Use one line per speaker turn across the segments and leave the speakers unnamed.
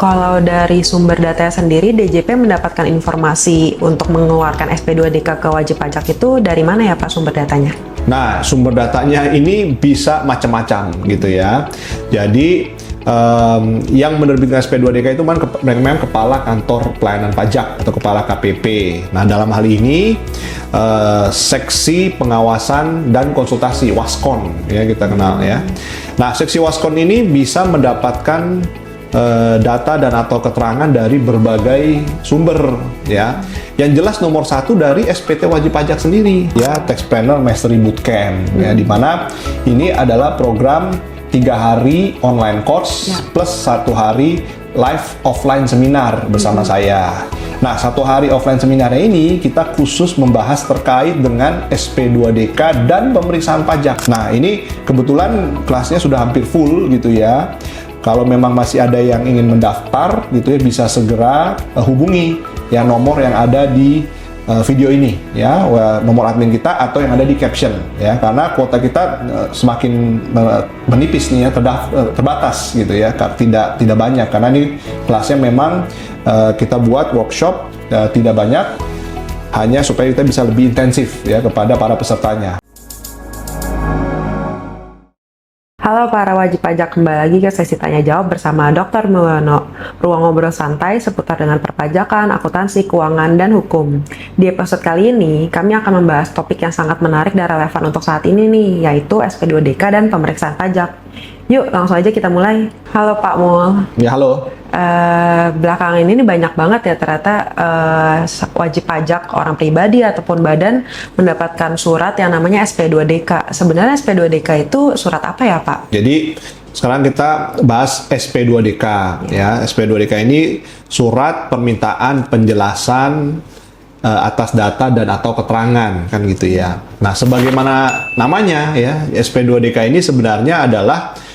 Kalau dari sumber datanya sendiri, DJP mendapatkan informasi untuk mengeluarkan SP2DK ke wajib pajak itu dari mana ya Pak sumber datanya?
Nah, sumber datanya ini bisa macam-macam gitu ya. Jadi, yang menerbitkan SP2DK itu memang Kepala Kantor Pelayanan Pajak atau Kepala KPP. Nah, dalam hal ini, Seksi Pengawasan dan Konsultasi, WASKON, ya kita kenal ya. Nah, Seksi WASKON ini bisa mendapatkan data dan atau keterangan dari berbagai sumber ya. Yang jelas nomor satu dari SPT wajib pajak sendiri ya, Tax Planner Mastery Bootcamp ya, di mana ini adalah program 3 hari online course plus 1 hari live offline seminar bersama saya. Nah, 1 hari offline seminarnya ini kita khusus membahas terkait dengan SP2DK dan pemeriksaan pajak. Nah, ini kebetulan kelasnya sudah hampir full gitu ya. Kalau memang masih ada yang ingin mendaftar gitu ya, bisa segera hubungi ya nomor yang ada di video ini ya, nomor admin kita atau yang ada di caption ya, karena kuota kita semakin menipis nih ya, terbatas gitu ya, tidak banyak karena ini kelasnya memang kita buat workshop tidak banyak, hanya supaya kita bisa lebih intensif ya kepada para pesertanya.
Halo para wajib pajak, kembali lagi ke sesi tanya jawab bersama Dr. Mulyono. Ruang ngobrol santai seputar dengan perpajakan, akuntansi, keuangan, dan hukum. Di episode kali ini, kami akan membahas topik yang sangat menarik dan relevan untuk saat ini nih, yaitu SP2DK dan pemeriksaan pajak. Yuk, langsung aja kita mulai. Halo Pak Mul.
Ya, halo.
Belakangan ini banyak banget ya ternyata wajib pajak orang pribadi ataupun badan mendapatkan surat yang namanya SP2DK. Sebenarnya SP2DK itu surat apa ya Pak?
Jadi sekarang kita bahas SP2DK ya. SP2DK ini surat permintaan penjelasan atas data dan atau keterangan kan gitu ya. Nah, sebagaimana namanya ya, SP2DK ini sebenarnya adalah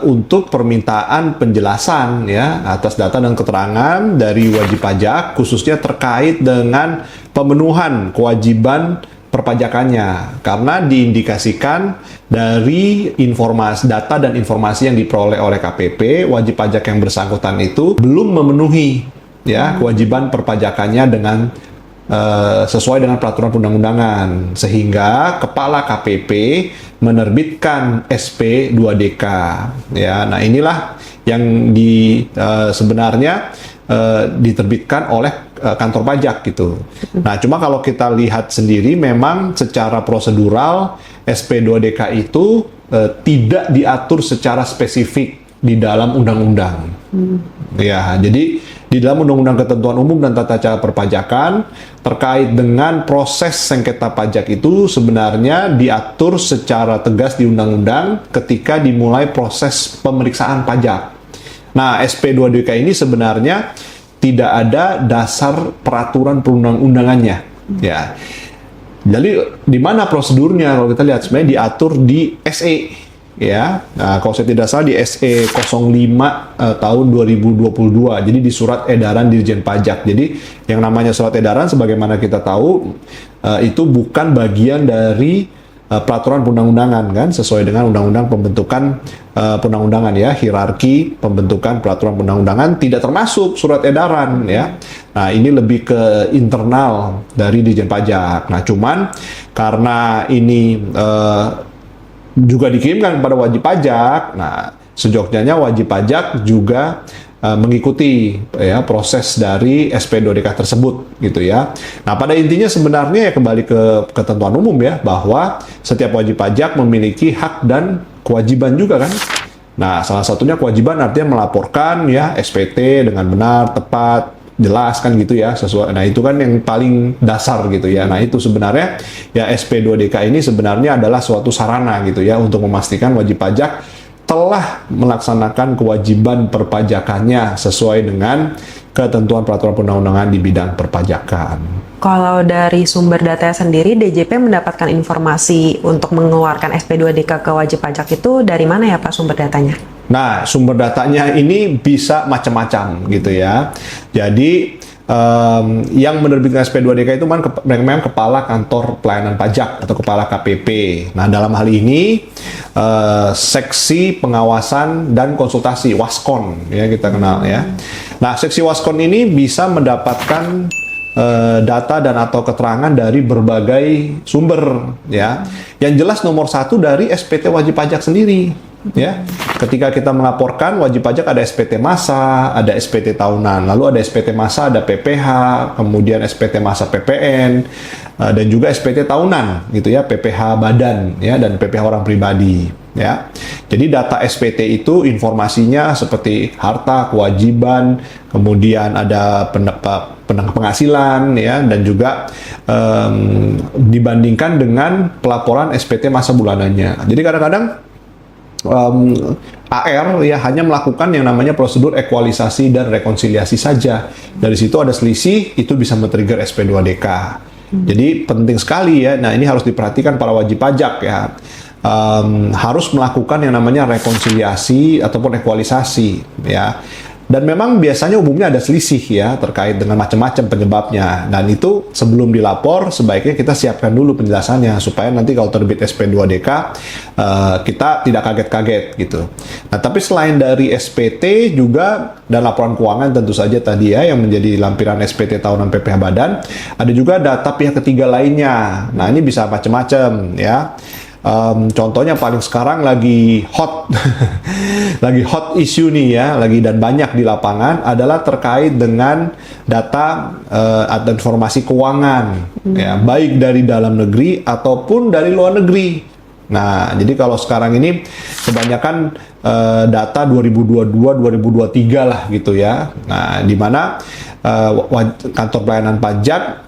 untuk permintaan penjelasan ya atas data dan keterangan dari wajib pajak, khususnya terkait dengan pemenuhan kewajiban perpajakannya, karena diindikasikan dari informasi data dan informasi yang diperoleh oleh KPP, wajib pajak yang bersangkutan itu belum memenuhi ya kewajiban perpajakannya dengan sesuai dengan peraturan perundang-undangan, sehingga Kepala KPP menerbitkan SP2DK ya. Nah, inilah yang sebenarnya diterbitkan oleh kantor pajak gitu. Nah, cuma kalau kita lihat sendiri memang secara prosedural SP2DK itu tidak diatur secara spesifik di dalam undang-undang. Ya, jadi di dalam Undang-Undang Ketentuan Umum dan Tata Cara Perpajakan terkait dengan proses sengketa pajak itu sebenarnya diatur secara tegas di undang-undang ketika dimulai proses pemeriksaan pajak. Nah, SP2DK ini sebenarnya tidak ada dasar peraturan perundang-undangannya. Ya. Jadi di mana prosedurnya kalau kita lihat sebenarnya diatur di SE. Ya, nah, kalau saya tidak salah di SE 05 tahun 2022. Jadi di surat edaran Dirjen Pajak. Jadi yang namanya surat edaran sebagaimana kita tahu itu bukan bagian dari peraturan perundang-undangan kan, sesuai dengan undang-undang pembentukan perundang-undangan ya, hierarki pembentukan peraturan perundang-undangan tidak termasuk surat edaran ya. Nah, ini lebih ke internal dari Dirjen Pajak. Nah, cuman karena ini juga dikirimkan kepada wajib pajak. Nah, sejognyanya wajib pajak juga mengikuti ya proses dari SP2DK tersebut gitu ya. Nah, pada intinya sebenarnya ya kembali ke ketentuan umum ya, bahwa setiap wajib pajak memiliki hak dan kewajiban juga kan. Nah, salah satunya kewajiban artinya melaporkan ya SPT dengan benar, tepat, jelas kan gitu ya, sesuai. Nah, itu kan yang paling dasar gitu ya. Nah, itu sebenarnya ya SP2DK ini sebenarnya adalah suatu sarana gitu ya untuk memastikan wajib pajak telah melaksanakan kewajiban perpajakannya sesuai dengan ketentuan peraturan perundang-undangan di bidang perpajakan.
Kalau dari sumber data sendiri, DJP mendapatkan informasi untuk mengeluarkan SP2DK ke wajib pajak itu dari mana ya Pak sumber datanya?
Nah, sumber datanya ini bisa macam-macam gitu ya. Jadi yang menerbitkan SP2DK itu memang kepala kantor pelayanan pajak atau kepala KPP. Nah, dalam hal ini seksi pengawasan dan konsultasi Waskon ya kita kenal ya. Nah, seksi Waskon ini bisa mendapatkan data dan atau keterangan dari berbagai sumber ya. Yang jelas nomor satu dari SPT wajib pajak sendiri ya. Ketika kita melaporkan wajib pajak ada SPT masa, ada SPT tahunan, lalu ada SPT masa, ada PPH, kemudian SPT masa PPN dan juga SPT tahunan gitu ya, PPH badan ya dan PPH orang pribadi ya. Jadi data SPT itu informasinya seperti harta, kewajiban, kemudian ada penghasilan ya dan juga dibandingkan dengan pelaporan SPT masa bulanannya. Jadi kadang-kadang AR ya hanya melakukan yang namanya prosedur ekualisasi dan rekonsiliasi saja. Dari situ ada selisih, itu bisa men-trigger SP2DK. Jadi penting sekali ya. Nah, ini harus diperhatikan para wajib pajak ya. Harus melakukan yang namanya rekonsiliasi ataupun ekualisasi ya. Dan memang biasanya umumnya ada selisih ya terkait dengan macam-macam penyebabnya. Dan itu sebelum dilapor sebaiknya kita siapkan dulu penjelasannya supaya nanti kalau terbit SP2DK kita tidak kaget-kaget gitu. Nah, tapi selain dari SPT juga dan laporan keuangan tentu saja tadi ya yang menjadi lampiran SPT tahunan PPH badan, ada juga data pihak ketiga lainnya. Nah, ini bisa macam-macam ya. Contohnya paling sekarang lagi hot lagi hot isu nih ya, lagi dan banyak di lapangan adalah terkait dengan data atau informasi keuangan ya, baik dari dalam negeri ataupun dari luar negeri. Nah, jadi kalau sekarang ini kebanyakan data 2022-2023 lah gitu ya. Nah, di mana kantor pelayanan pajak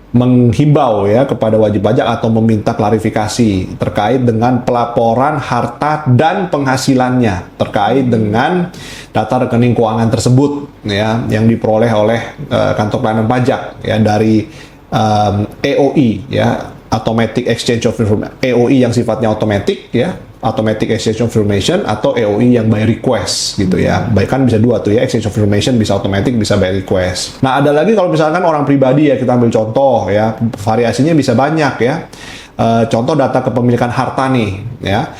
menghimbau ya kepada wajib pajak atau meminta klarifikasi terkait dengan pelaporan harta dan penghasilannya terkait dengan data rekening keuangan tersebut ya yang diperoleh oleh kantor pelayanan pajak ya dari EOI ya, Automatic Exchange of Information, EOI yang sifatnya otomatis ya, Automatic Exchange of Information, atau EOI yang by request gitu ya. Baik kan bisa dua tuh ya, Exchange of Information bisa otomatis, bisa by request. Nah, ada lagi kalau misalkan orang pribadi ya, kita ambil contoh ya, variasinya bisa banyak ya. Contoh data kepemilikan harta nih ya.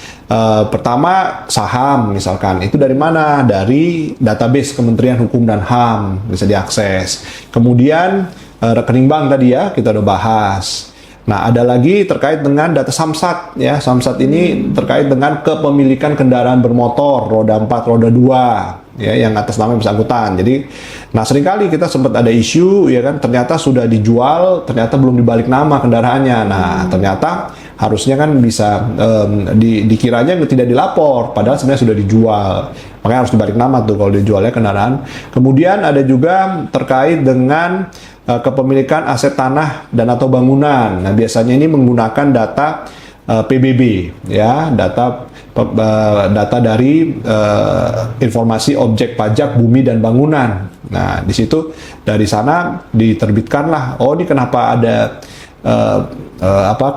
Pertama saham misalkan, itu dari mana? Dari database Kementerian Hukum dan HAM bisa diakses. Kemudian rekening bank tadi ya, kita udah bahas. Nah, ada lagi terkait dengan data Samsat ya. Samsat ini terkait dengan kepemilikan kendaraan bermotor roda 4, roda 2 ya yang atas nama yang bersangkutan. Jadi, nah seringkali kita sempat ada isu ya kan, ternyata sudah dijual, ternyata belum dibalik nama kendaraannya. Nah, ternyata harusnya kan bisa dikiranya tidak dilapor, padahal sebenarnya sudah dijual. Makanya harus dibalik nama tuh kalau dijualnya kendaraan. Kemudian ada juga terkait dengan kepemilikan aset tanah dan atau bangunan. Nah, biasanya ini menggunakan data PBB ya, data dari informasi objek pajak bumi dan bangunan. Nah, di situ dari sana diterbitkanlah, oh ini kenapa ada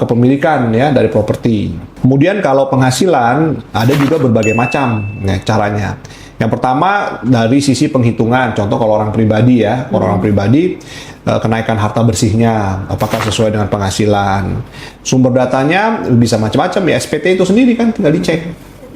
kepemilikan ya dari properti. Kemudian kalau penghasilan ada juga berbagai macam ya, caranya. Yang pertama dari sisi penghitungan, contoh kalau orang pribadi ya, orang pribadi kenaikan harta bersihnya apakah sesuai dengan penghasilan. Sumber datanya bisa macam-macam ya, SPT itu sendiri kan tinggal dicek.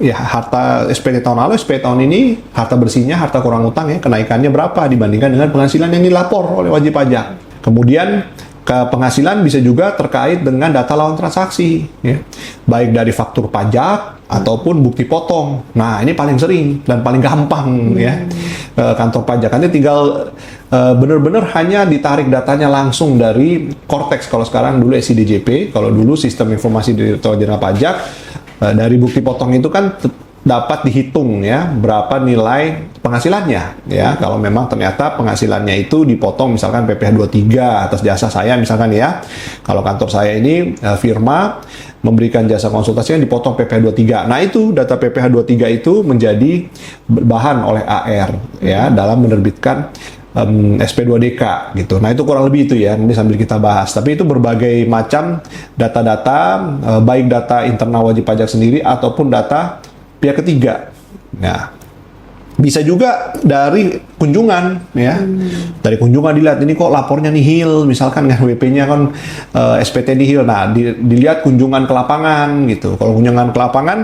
Ya, harta SPT tahun lalu, SPT tahun ini, harta bersihnya, harta kurang utang ya, kenaikannya berapa dibandingkan dengan penghasilan yang dilapor oleh wajib pajak. Kemudian ke penghasilan bisa juga terkait dengan data lawan transaksi ya, baik dari faktur pajak ataupun bukti potong. Nah, ini paling sering dan paling gampang ya, kantor pajak nanti tinggal benar-benar hanya ditarik datanya langsung dari Cortex. Kalau sekarang dulu SIDJP, kalau dulu Sistem Informasi Direktorat Jenderal Pajak, dari bukti potong itu kan dapat dihitung ya berapa nilai penghasilannya ya, kalau memang ternyata penghasilannya itu dipotong misalkan PPh 23 atas jasa saya misalkan ya. Kalau kantor saya ini firma memberikan jasa konsultasi yang dipotong PPh 23. Nah, itu data PPh 23 itu menjadi bahan oleh AR ya dalam menerbitkan SP2DK gitu. Nah, itu kurang lebih itu ya, nanti sambil kita bahas. Tapi itu berbagai macam data-data, baik data internal wajib pajak sendiri ataupun data pihak ketiga. Nah, Bisa juga dari kunjungan, ya. Dari kunjungan dilihat ini kok lapornya nihil, misalkan kan WP-nya kan SPT nihil. Nah, dilihat kunjungan ke lapangan gitu. Kalau kunjungan ke lapangan,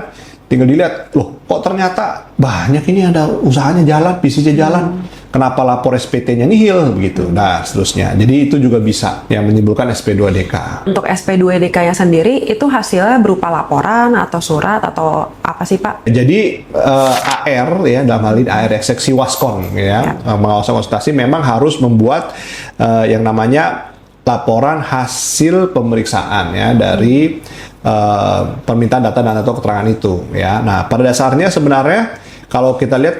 tinggal dilihat, loh kok ternyata banyak ini ada usahanya jalan, bisnisnya jalan. Kenapa lapor SPT-nya nihil begitu. Nah, seterusnya. Jadi itu juga bisa yang menimbulkan SP2DK.
Untuk SP2DK-nya sendiri itu hasilnya berupa laporan atau surat atau apa sih Pak?
Jadi AR ya, dalam hal ini AR seksi Waskon ya, pengawasan konsultasi memang harus membuat yang namanya laporan hasil pemeriksaan ya dari permintaan data dan atau keterangan itu ya. Nah, pada dasarnya sebenarnya kalau kita lihat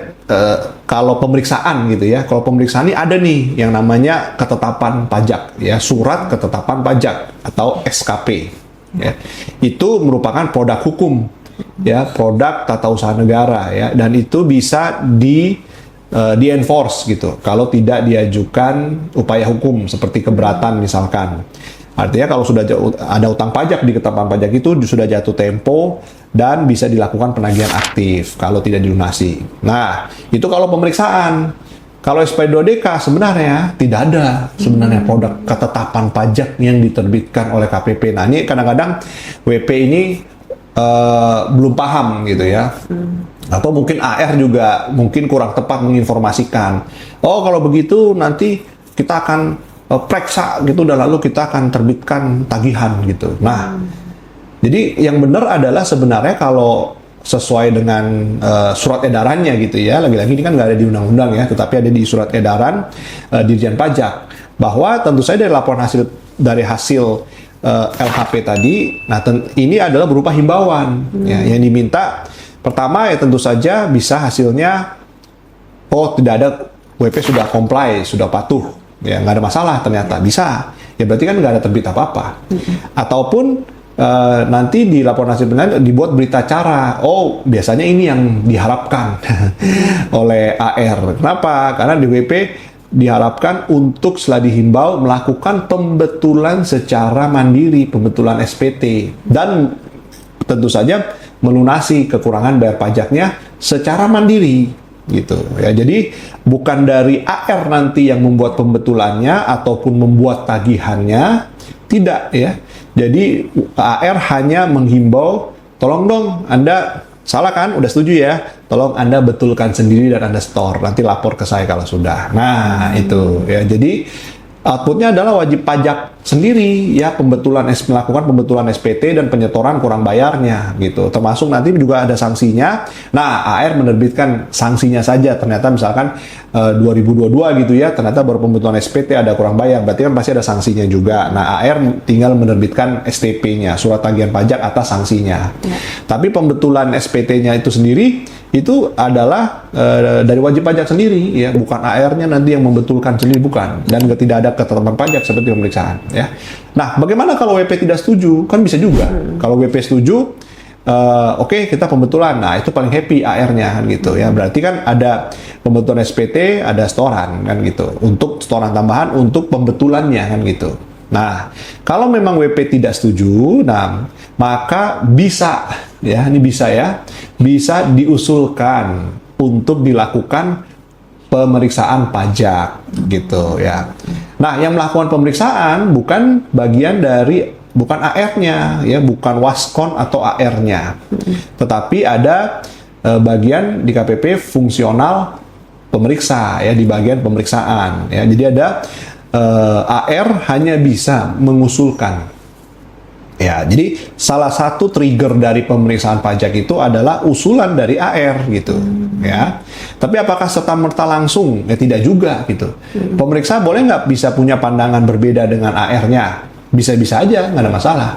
kalau pemeriksaan gitu ya, kalau pemeriksaan ini ada nih yang namanya ketetapan pajak ya, surat ketetapan pajak atau SKP ya. Itu merupakan produk hukum ya, produk tata usaha negara ya, dan itu bisa di enforce gitu kalau tidak diajukan upaya hukum seperti keberatan misalkan. Artinya kalau sudah ada utang pajak di ketetapan pajak itu sudah jatuh tempo dan bisa dilakukan penagihan aktif kalau tidak dilunasi. Nah, itu kalau pemeriksaan. Kalau SP2DK sebenarnya tidak ada sebenarnya produk ketetapan pajak yang diterbitkan oleh KPP. Nah, ini kadang-kadang WP ini belum paham gitu ya. Atau mungkin AR juga mungkin kurang tepat menginformasikan. Oh, kalau begitu nanti kita akan periksa gitu dan lalu kita akan terbitkan tagihan gitu. Nah, jadi yang benar adalah sebenarnya kalau sesuai dengan surat edarannya gitu ya, lagi-lagi ini kan nggak ada di undang-undang ya, tetapi ada di surat edaran Dirjen Pajak, bahwa tentu saja dari laporan dari hasil LHP tadi, nah ini adalah berupa himbauan ya, yang diminta. Pertama ya tentu saja bisa hasilnya, oh tidak ada WP sudah comply, sudah patuh, ya nggak ada masalah ternyata, bisa. Ya berarti kan nggak ada terbit apa-apa. Ataupun nanti di laporan hasil penilaian dibuat berita acara. Oh, biasanya ini yang diharapkan oleh AR. Kenapa? Karena di WP diharapkan untuk setelah dihimbau melakukan pembetulan secara mandiri, pembetulan SPT, dan tentu saja melunasi kekurangan bayar pajaknya secara mandiri gitu ya. Jadi bukan dari AR nanti yang membuat pembetulannya ataupun membuat tagihannya, tidak ya. Jadi AR hanya menghimbau, tolong dong Anda salah kan, udah setuju ya, tolong Anda betulkan sendiri dan Anda store, nanti lapor ke saya kalau sudah. Nah itu ya, jadi outputnya adalah wajib pajak sendiri ya, melakukan pembetulan SPT dan penyetoran kurang bayarnya gitu. Termasuk nanti juga ada sanksinya. Nah, AR menerbitkan sanksinya saja. Ternyata misalkan 2022 gitu ya, ternyata baru pembetulan SPT ada kurang bayar, berarti kan pasti ada sanksinya juga. Nah, AR tinggal menerbitkan STP-nya, surat tagihan pajak atas sanksinya. Ya. Tapi pembetulan SPT-nya itu sendiri itu adalah dari wajib pajak sendiri ya, bukan AR-nya nanti yang membetulkan sendiri, bukan, dan tidak ada ketetapan pajak seperti pemeriksaan ya. Nah, bagaimana kalau WP tidak setuju? Kan bisa juga. Kalau WP setuju, oke, kita pembetulan. Nah, itu paling happy AR-nya kan gitu ya. Berarti kan ada pembetulan SPT, ada setoran kan gitu. Untuk setoran tambahan untuk pembetulannya kan gitu. Nah, kalau memang WP tidak setuju, nah maka bisa ya, ini bisa ya, bisa diusulkan untuk dilakukan pemeriksaan pajak gitu ya. Nah, yang melakukan pemeriksaan bukan bagian dari, bukan AR-nya ya, bukan Waskon atau AR-nya. Tetapi ada bagian di KPP fungsional pemeriksa ya, di bagian pemeriksaan ya. Jadi ada AR hanya bisa mengusulkan. Ya, jadi salah satu trigger dari pemeriksaan pajak itu adalah usulan dari AR gitu, ya. Tapi apakah serta-merta langsung? Ya tidak juga gitu. Pemeriksa boleh nggak bisa punya pandangan berbeda dengan AR-nya? Bisa-bisa aja, nggak ada masalah.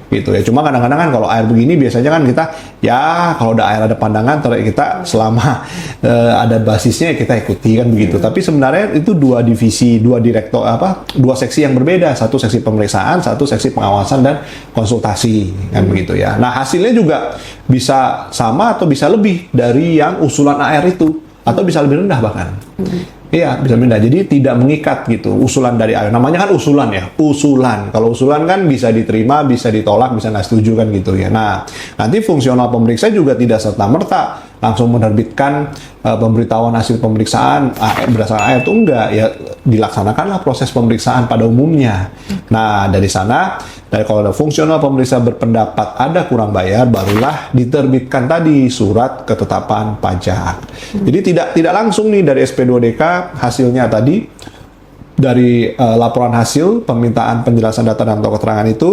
Gitu ya. Cuma kadang-kadang kan kalau AR begini biasanya kan kita ya kalau ada AR ada pandangan, kita selama ada basisnya kita ikuti kan begitu. Tapi sebenarnya itu dua divisi, dua seksi yang berbeda. Satu seksi pemeriksaan, satu seksi pengawasan dan konsultasi kan begitu ya. Nah, hasilnya juga bisa sama atau bisa lebih dari yang usulan AR itu, atau bisa lebih rendah bahkan. Iya, bisa beda. Jadi tidak mengikat gitu. Usulan dari AR. Namanya kan usulan ya. Usulan. Kalau usulan kan bisa diterima, bisa ditolak, bisa nggak setuju kan gitu ya. Nah, nanti fungsional pemeriksa juga tidak serta-merta langsung menerbitkan pemberitahuan hasil pemeriksaan berdasarkan AR itu enggak, ya dilaksanakanlah proses pemeriksaan pada umumnya. Nah, dari sana, kalau ada fungsional pemeriksa berpendapat ada kurang bayar, barulah diterbitkan tadi surat ketetapan pajak. Jadi tidak langsung nih dari SP2DK hasilnya tadi, dari laporan hasil permintaan penjelasan data dan atau keterangan itu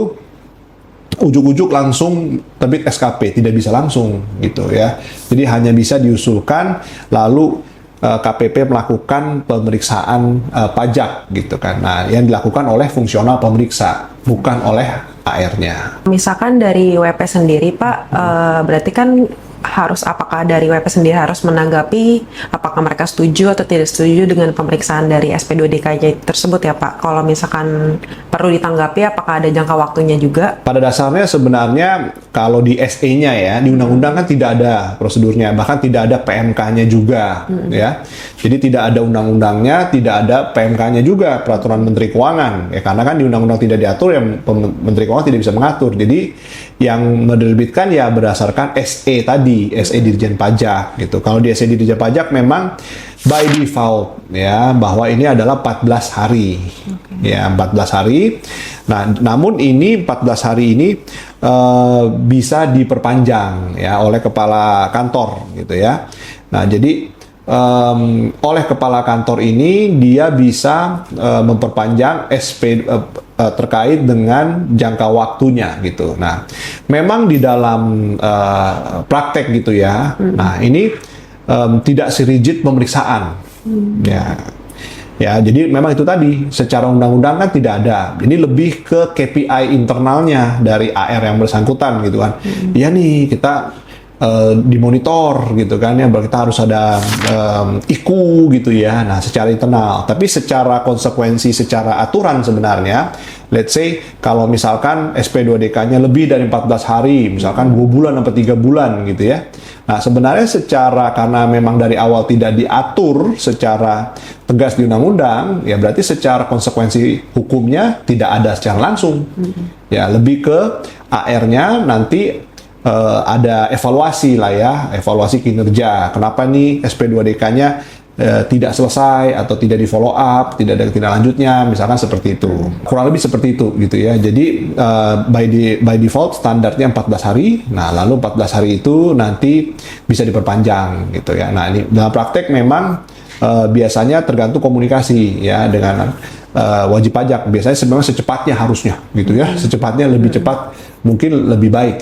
ujuk-ujuk langsung terbit SKP, tidak bisa langsung gitu ya. Jadi hanya bisa diusulkan lalu KPP melakukan pemeriksaan pajak gitu kan. Nah, yang dilakukan oleh fungsional pemeriksa, bukan oleh AR-nya.
Misalkan dari WP sendiri Pak, berarti kan apakah dari WP sendiri harus menanggapi apakah mereka setuju atau tidak setuju dengan pemeriksaan dari SP2DK tersebut ya Pak? Kalau misalkan perlu ditanggapi, apakah ada jangka waktunya juga?
Pada dasarnya sebenarnya kalau di SE-nya ya, di undang-undang kan tidak ada prosedurnya, bahkan tidak ada PMK-nya juga ya. Jadi tidak ada undang-undangnya, tidak ada PMK-nya juga, peraturan Menteri Keuangan. Ya karena kan di undang-undang tidak diatur, ya Menteri Keuangan tidak bisa mengatur. Jadi yang menerbitkan ya berdasarkan SE tadi, SE Dirjen Pajak gitu. Kalau di SE Dirjen Pajak memang by default ya bahwa ini adalah 14 hari. Ya, 14 hari. Nah, namun ini 14 hari ini bisa diperpanjang ya oleh kepala kantor gitu ya. Nah, jadi oleh kepala kantor ini dia bisa memperpanjang SP terkait dengan jangka waktunya gitu. Nah, memang di dalam praktek gitu ya. Nah, ini tidak serigid pemeriksaan. Ya, jadi memang itu tadi secara undang-undang kan tidak ada. Ini lebih ke KPI internalnya dari AR yang bersangkutan gitu kan. Iya nih kita dimonitor gitu kan ya, berarti kita harus ada IKU gitu ya. Nah, secara internal, tapi secara konsekuensi, secara aturan sebenarnya, let's say kalau misalkan SP2DK-nya lebih dari 14 hari, misalkan 2 bulan sampai 3 bulan gitu ya. Nah, sebenarnya secara karena memang dari awal tidak diatur secara tegas di undang-undang, ya berarti secara konsekuensi hukumnya tidak ada secara langsung. Ya, lebih ke AR-nya nanti ada evaluasi lah ya, evaluasi kinerja. Kenapa nih SP2DK-nya tidak selesai atau tidak di follow up, tidak ada tindak lanjutnya, misalkan seperti itu. Kurang lebih seperti itu gitu ya. Jadi by default standarnya 14 hari. Nah, lalu 14 hari itu nanti bisa diperpanjang gitu ya. Nah, ini dalam praktek memang biasanya tergantung komunikasi ya dengan wajib pajak. Biasanya sebenarnya secepatnya harusnya gitu ya. Secepatnya lebih cepat mungkin lebih baik,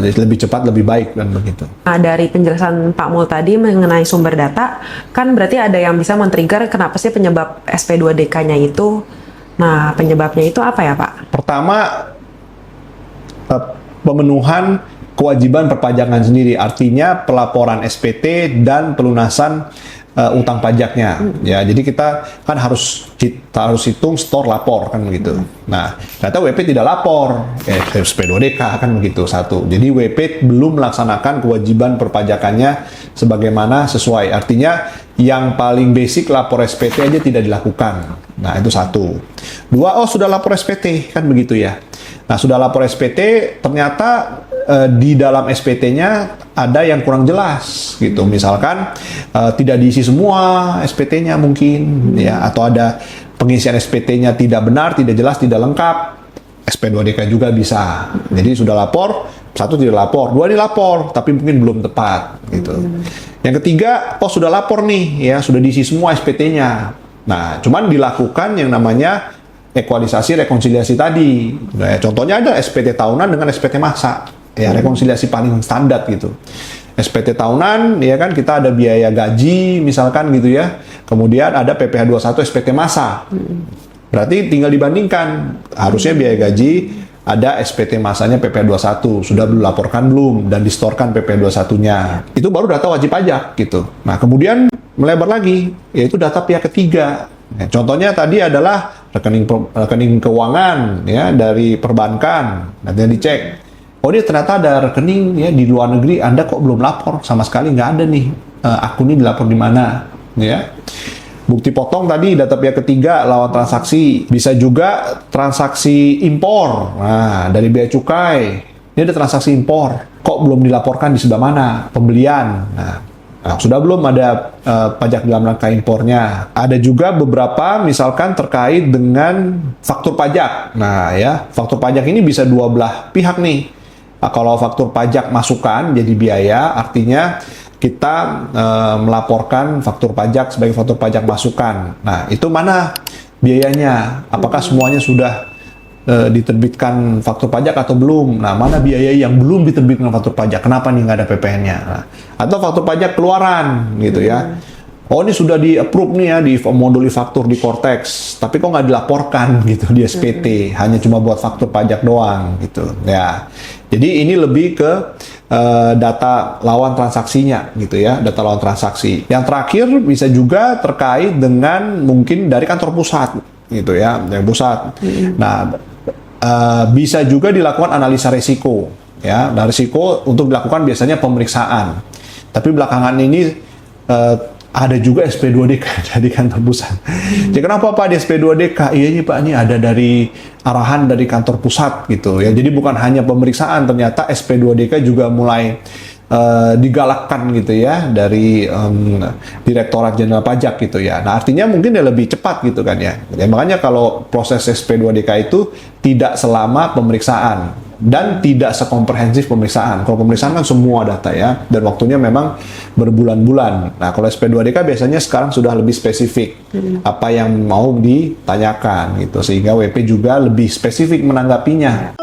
lebih cepat lebih baik dan begitu.
Nah, dari penjelasan Pak Mul tadi mengenai sumber data, kan berarti ada yang bisa men-trigger kenapa sih penyebab SP2DK-nya itu. Nah, penyebabnya itu apa ya Pak?
Pertama, pemenuhan kewajiban perpajakan sendiri, artinya pelaporan SPT dan pelunasan utang pajaknya. Ya, jadi kita kan harus hitung store lapor kan begitu. Nah, ternyata WP tidak lapor, SP2DK kan begitu satu. Jadi WP belum melaksanakan kewajiban perpajakannya sebagaimana sesuai. Artinya yang paling basic lapor SPT aja tidak dilakukan. Nah, itu satu. Dua, sudah lapor SPT kan begitu ya. Nah, sudah lapor SPT, ternyata di dalam SPT-nya ada yang kurang jelas gitu. Misalkan tidak diisi semua SPT-nya mungkin ya, atau ada pengisian SPT-nya tidak benar, tidak jelas, tidak lengkap. SP2DK juga bisa. Jadi sudah lapor, satu tidak lapor, dua dilapor tapi mungkin belum tepat gitu. Yang ketiga, sudah lapor nih ya, sudah diisi semua SPT-nya. Nah, cuman dilakukan yang namanya ekualisasi rekonsiliasi tadi. Nah, contohnya ada SPT tahunan dengan SPT masa. Ya, rekonsiliasi paling standar gitu. SPT tahunan, ya kan kita ada biaya gaji misalkan gitu ya. Kemudian ada PPh 21 SPT masa. Berarti tinggal dibandingkan. Harusnya biaya gaji ada SPT masanya PPh 21, sudah dilaporkan belum dan distorkan PPh 21-nya. Itu baru data wajib pajak gitu. Nah, kemudian melebar lagi, yaitu data pihak ketiga. Nah, contohnya tadi adalah rekening keuangan ya dari perbankan. Nanti dicek. Dia ternyata ada rekening ya di luar negeri, Anda kok belum lapor, sama sekali nggak ada nih akunnya dilapor di mana, ya. Bukti potong tadi data pihak ketiga lawan transaksi, bisa juga transaksi impor, nah dari bea cukai, ini ada transaksi impor, kok belum dilaporkan di sebelah mana pembelian. Nah, sudah belum ada pajak dalam rangka impornya. Ada juga beberapa misalkan terkait dengan faktur pajak. Nah ya, faktur pajak ini bisa dua belah pihak nih. Nah, kalau faktur pajak masukan jadi biaya, artinya kita melaporkan faktur pajak sebagai faktur pajak masukan. Nah itu mana biayanya? Apakah semuanya sudah diterbitkan faktur pajak atau belum? Nah, mana biaya yang belum diterbitkan faktur pajak? Kenapa nih nggak ada PPN-nya? Nah, atau faktur pajak keluaran, gitu ya. Oh, ini sudah di-approve nih ya, di moduli faktur di Cortex, tapi kok nggak dilaporkan gitu di SPT, hanya cuma buat faktur pajak doang, gitu. Ya, jadi ini lebih ke data lawan transaksinya, gitu ya, data lawan transaksi. Yang terakhir bisa juga terkait dengan mungkin dari kantor pusat, gitu ya, dari pusat. Nah, bisa juga dilakukan analisa risiko, ya. Nah, risiko untuk dilakukan biasanya pemeriksaan. Tapi belakangan ini ada juga SP2DK dari kantor pusat. Jadi kenapa Pak di SP2DK? Iya nih Pak, ini ada dari arahan dari kantor pusat gitu ya. Jadi bukan hanya pemeriksaan, ternyata SP2DK juga mulai digalakkan gitu ya dari Direktorat Jenderal Pajak gitu ya. Nah artinya mungkin dia lebih cepat gitu kan ya. Ya makanya kalau proses SP2DK itu tidak selama pemeriksaan dan tidak sekomprehensif pemeriksaan. Kalau pemeriksaan kan semua data ya, dan waktunya memang berbulan-bulan. Nah kalau SP2DK biasanya sekarang sudah lebih spesifik apa yang mau ditanyakan gitu, sehingga WP juga lebih spesifik menanggapinya.